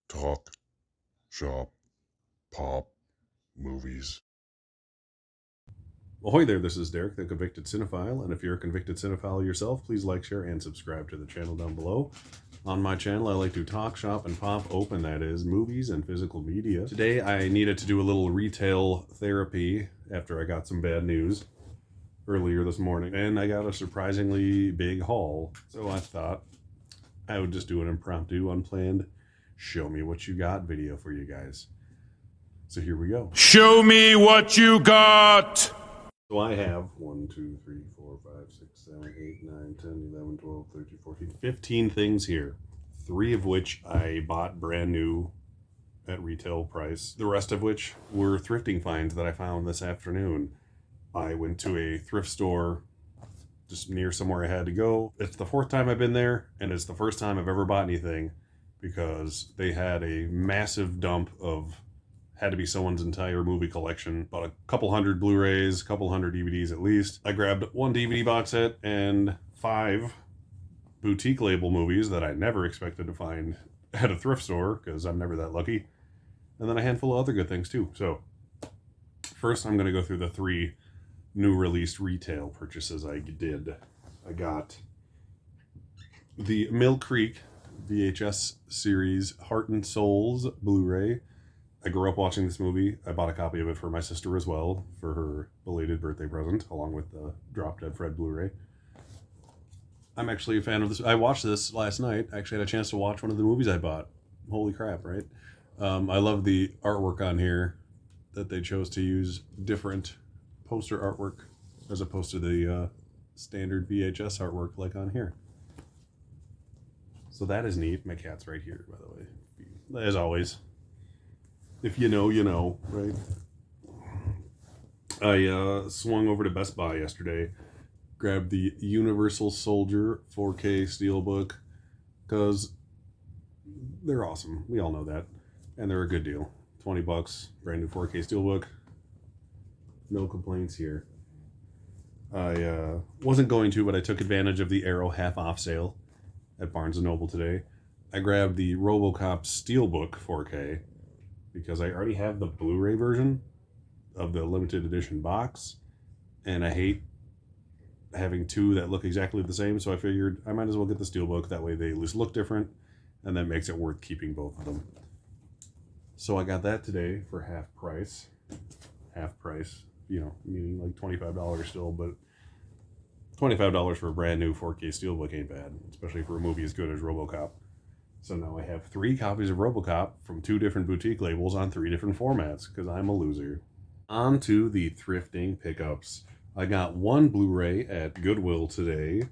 talk, shop, pop, movies. Ahoy there, this is Derek, the Convicted Cinephile, and if you're a convicted cinephile yourself, please like, share, and subscribe to the channel down below. On my channel, I like to talk, shop, and pop open, that is, movies and physical media. Today, I needed to do a little retail therapy after I got some bad news earlier this morning, and I got a surprisingly big haul, so I thought I would just do an impromptu, unplanned, show me what you got video for you guys. So here we go. Show me what you got! So I have 1, 2, 3, 4, 5, 6, 7, 8, 9, 10, 11, 12, 13, 14, 15 things here. 3 of which I bought brand new at retail price. The rest of which were thrifting finds that I found this afternoon. I went to a thrift store just near somewhere I had to go. It's the 4th time I've been there, and it's the first time I've ever bought anything because they had a massive dump of had to be someone's entire movie collection. Bought a couple hundred Blu-rays, a couple hundred DVDs at least. I grabbed 1 DVD box set and 5 boutique label movies that I never expected to find at a thrift store because I'm never that lucky. And then a handful of other good things too. So first I'm going to go through the 3 new released retail purchases I did. I got the Mill Creek VHS series Heart and Souls Blu-ray. I grew up watching this movie. I bought a copy of it for my sister as well for her belated birthday present, along with the Drop Dead Fred Blu-ray. I'm actually a fan of this. I watched this last night. I actually had a chance to watch one of the movies I bought. Holy crap, right? I love the artwork on here that they chose to use different poster artwork as opposed to the standard VHS artwork like on here. So that is neat. My cat's right here, by the way. As always. If you know, you know, right? I swung over to Best Buy yesterday, grabbed the Universal Soldier 4K Steelbook, because they're awesome. We all know that. And they're a good deal. $20, brand new 4K Steelbook. No complaints here. I wasn't going to, but I took advantage of the Arrow half-off sale at Barnes & Noble today. I grabbed the Robocop Steelbook 4K, because I already have the Blu-ray version of the limited edition box, and I hate having 2 that look exactly the same, so I figured I might as well get the Steelbook. That way they just look different, and that makes it worth keeping both of them. So I got that today for half price. Half price, you know, meaning like $25 still, but $25 for a brand new 4K Steelbook ain't bad, especially for a movie as good as Robocop. So now I have 3 copies of Robocop from 2 different boutique labels on 3 different formats, because I'm a loser. On to the thrifting pickups. I got 1 Blu-ray at Goodwill today.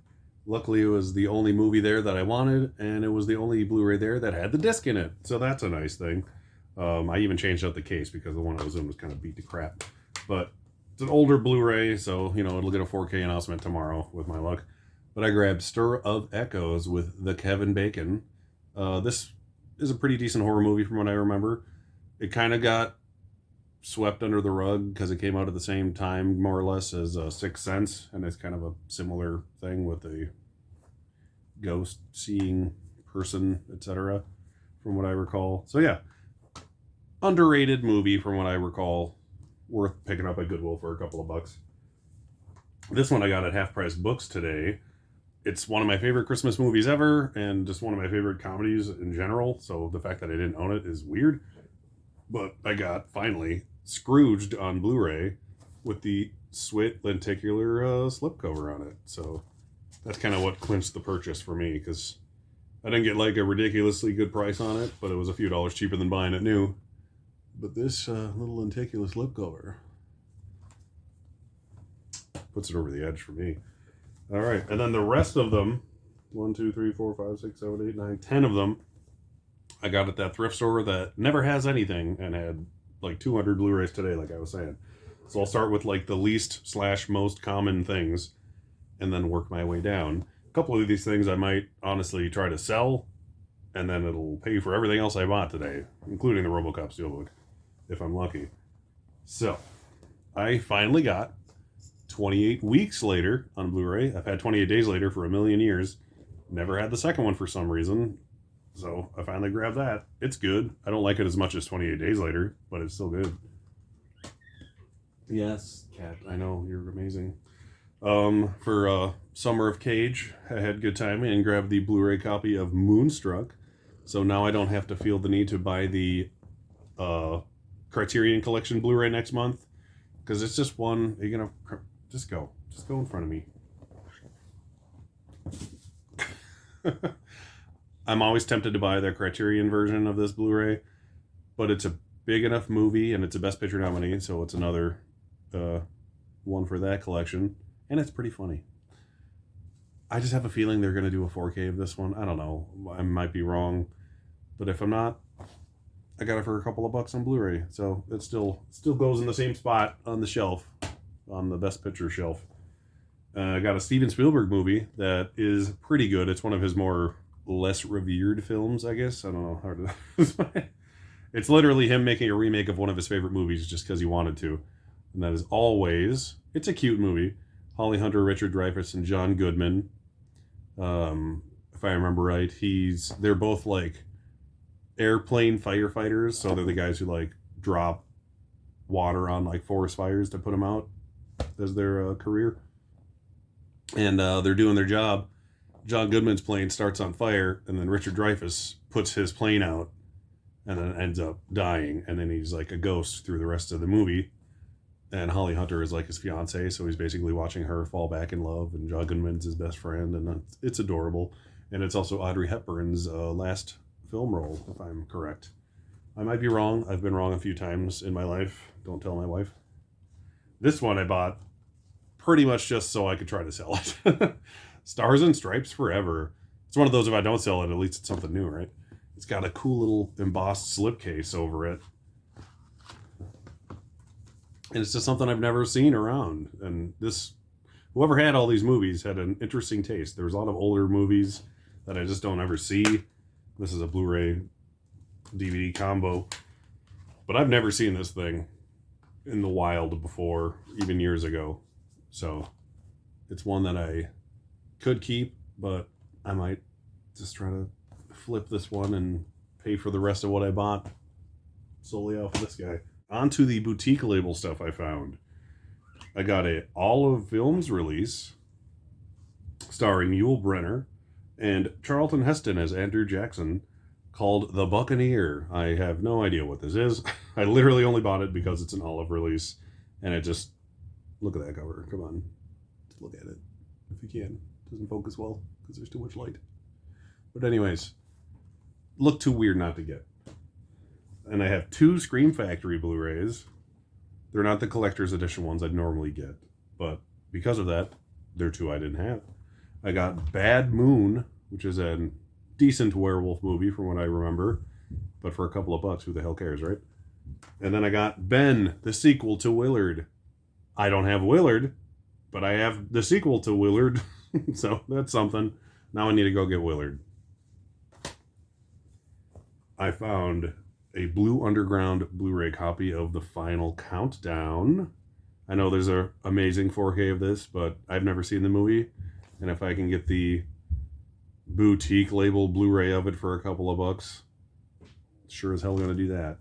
Luckily, it was the only movie there that I wanted, and it was the only Blu-ray there that had the disc in it. So that's a nice thing. I even changed out the case because the one I was in was kind of beat to crap. But it's an older Blu-ray, so, you know, it'll get a 4K announcement tomorrow with my luck. But I grabbed Stir of Echoes with the Kevin Bacon. This is a pretty decent horror movie from what I remember. It kind of got swept under the rug because it came out at the same time, more or less, as Sixth Sense, and it's kind of a similar thing with a ghost seeing person, etc., from what I recall. So yeah, underrated movie from what I recall, worth picking up at Goodwill for a couple of bucks. This one I got at Half Price Books today. It's one of my favorite Christmas movies ever, and just one of my favorite comedies in general, so the fact that I didn't own it is weird. But I got, finally, Scrooged on Blu-ray with the sweet lenticular slipcover on it. So that's kind of what clinched the purchase for me, because I didn't get like a ridiculously good price on it, but it was a few dollars cheaper than buying it new. But this little lenticular slipcover puts it over the edge for me. All right, and then the rest of them, 1, 2, 3, 4, 5, 6, 7, 8, 9, 10 of them, I got at that thrift store that never has anything and had like 200 Blu-rays today, like I was saying. So I'll start with like the least / most common things and then work my way down. A couple of these things I might honestly try to sell, and then it'll pay for everything else I bought today, including the Robocop Steelbook, if I'm lucky. So I finally got 28 weeks later on Blu-ray. I've had 28 days later for a million years. Never had the second one for some reason. So I finally grabbed that. It's good. I don't like it as much as 28 Days Later, but it's still good. Yes, Kat, I know, you're amazing. For Summer of Cage, I had a good time and grabbed the Blu-ray copy of Moonstruck. So now I don't have to feel the need to buy the Criterion Collection Blu-ray next month. Because it's just one, you're going to, just go in front of me. I'm always tempted to buy the Criterion version of this Blu-ray, but it's a big enough movie and it's a Best Picture nominee, so it's another one for that collection, and it's pretty funny. I just have a feeling they're going to do a 4K of this one. I don't know. I might be wrong, but if I'm not, I got it for a couple of bucks on Blu-ray, so it still goes in the same spot on the shelf, on the Best Picture shelf. I got a Steven Spielberg movie that is pretty good. It's one of his more less revered films, I guess. I don't know how to... It's literally him making a remake of one of his favorite movies just because he wanted to. And that is Always. It's a cute movie. Holly Hunter, Richard Dreyfuss, and John Goodman. If I remember right, they're both like airplane firefighters. So they're the guys who like drop water on like forest fires to put them out as their career. And they're doing their job. John Goodman's plane starts on fire, and then Richard Dreyfuss puts his plane out and then ends up dying. And then he's like a ghost through the rest of the movie. And Holly Hunter is like his fiance, so he's basically watching her fall back in love, and John Goodman's his best friend, and it's adorable. And it's also Audrey Hepburn's last film role, if I'm correct. I might be wrong. I've been wrong a few times in my life. Don't tell my wife. This one I bought pretty much just so I could try to sell it. Stars and Stripes Forever. It's one of those, if I don't sell it, at least it's something new, right? It's got a cool little embossed slipcase over it. And it's just something I've never seen around. And whoever had all these movies had an interesting taste. There's a lot of older movies that I just don't ever see. This is a Blu-ray DVD combo. But I've never seen this thing in the wild before, even years ago. So it's one that I could keep, but I might just try to flip this one and pay for the rest of what I bought solely off of this guy. On to the boutique label stuff I found. I got a Olive Films release starring Yul Brynner and Charlton Heston as Andrew Jackson called The Buccaneer. I have no idea what this is. I literally only bought it because it's an Olive release, and it just... Look at that cover. Come on. Just look at it if you can. It doesn't focus well because there's too much light. But anyways, look too weird not to get. And I have 2 Scream Factory Blu-rays. They're not the collector's edition ones I'd normally get, but because of that, they're 2 I didn't have. I got Bad Moon, which is a decent werewolf movie from what I remember, but for a couple of bucks, who the hell cares, right? And then I got Ben, the sequel to Willard. I don't have Willard, but I have the sequel to Willard, so that's something. Now I need to go get Willard. I found a Blue Underground Blu-ray copy of The Final Countdown. I know there's an amazing 4K of this, but I've never seen the movie. And if I can get the boutique label Blu-ray of it for a couple of bucks, sure as hell going to do that.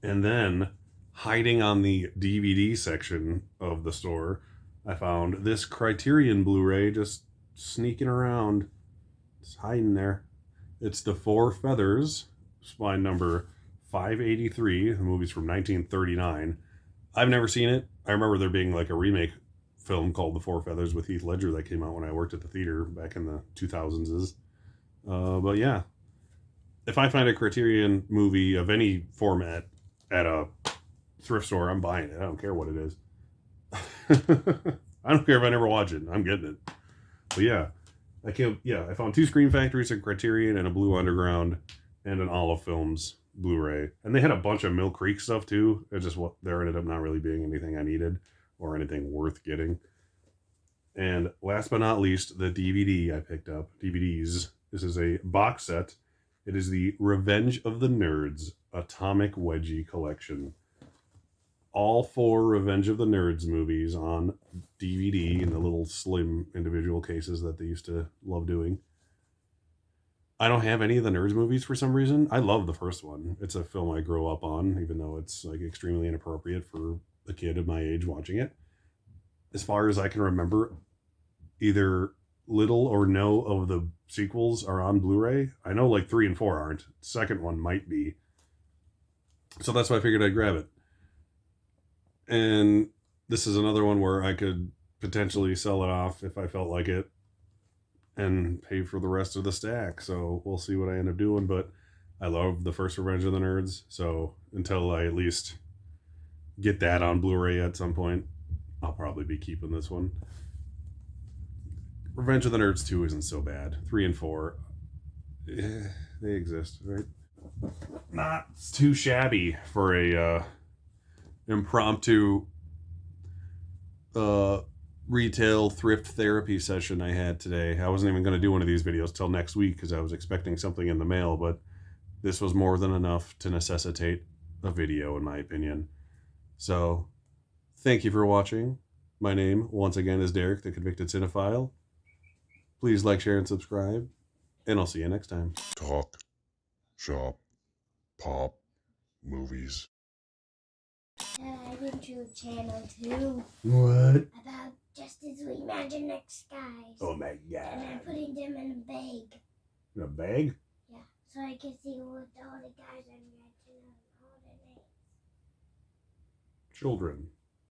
And then, hiding on the DVD section of the store, I found this Criterion Blu-ray just sneaking around. It's hiding there. It's The Four Feathers, spine number 583. The movie's from 1939. I've never seen it. I remember there being like a remake film called The Four Feathers with Heath Ledger that came out when I worked at the theater back in the 2000s. But yeah, if I find a Criterion movie of any format at a thrift store, I'm buying it. I don't care what it is. I don't care if I never watch it. I'm getting it. But yeah, I found 2 Scream Factories, a Criterion, and a Blue Underground, and an Olive Films Blu-ray. And they had a bunch of Mill Creek stuff too. It just there ended up not really being anything I needed or anything worth getting. And last but not least, the DVD I picked up. DVDs. This is a box set. It is the Revenge of the Nerds Atomic Wedgie Collection. All 4 Revenge of the Nerds movies on DVD in the little slim individual cases that they used to love doing. I don't have any of the Nerds movies for some reason. I love the first one. It's a film I grew up on, even though it's like extremely inappropriate for a kid of my age watching it. As far as I can remember, either little or no of the sequels are on Blu-ray. I know like 3 and 4 aren't. Second one might be. So that's why I figured I'd grab it. And this is another one where I could potentially sell it off if I felt like it and pay for the rest of the stack. So we'll see what I end up doing. But I love the first Revenge of the Nerds. So until I at least get that on Blu-ray at some point, I'll probably be keeping this one. Revenge of the Nerds 2 isn't so bad. 3 and 4, they exist, right? Not too shabby for a impromptu retail thrift therapy session I had today. I wasn't even going to do one of these videos till next week because I was expecting something in the mail, but this was more than enough to necessitate a video, in my opinion. So, thank you for watching. My name, once again, is Derek, the Convicted Cinephile. Please like, share, and subscribe, and I'll see you next time. Talk, shop, pop, movies. I went to a channel too What? about just as we imagine next guys. Oh my And I'm god. putting them in a bag. In a bag? Yeah, so I can see what all the guys I'm imagining, all the names. Children.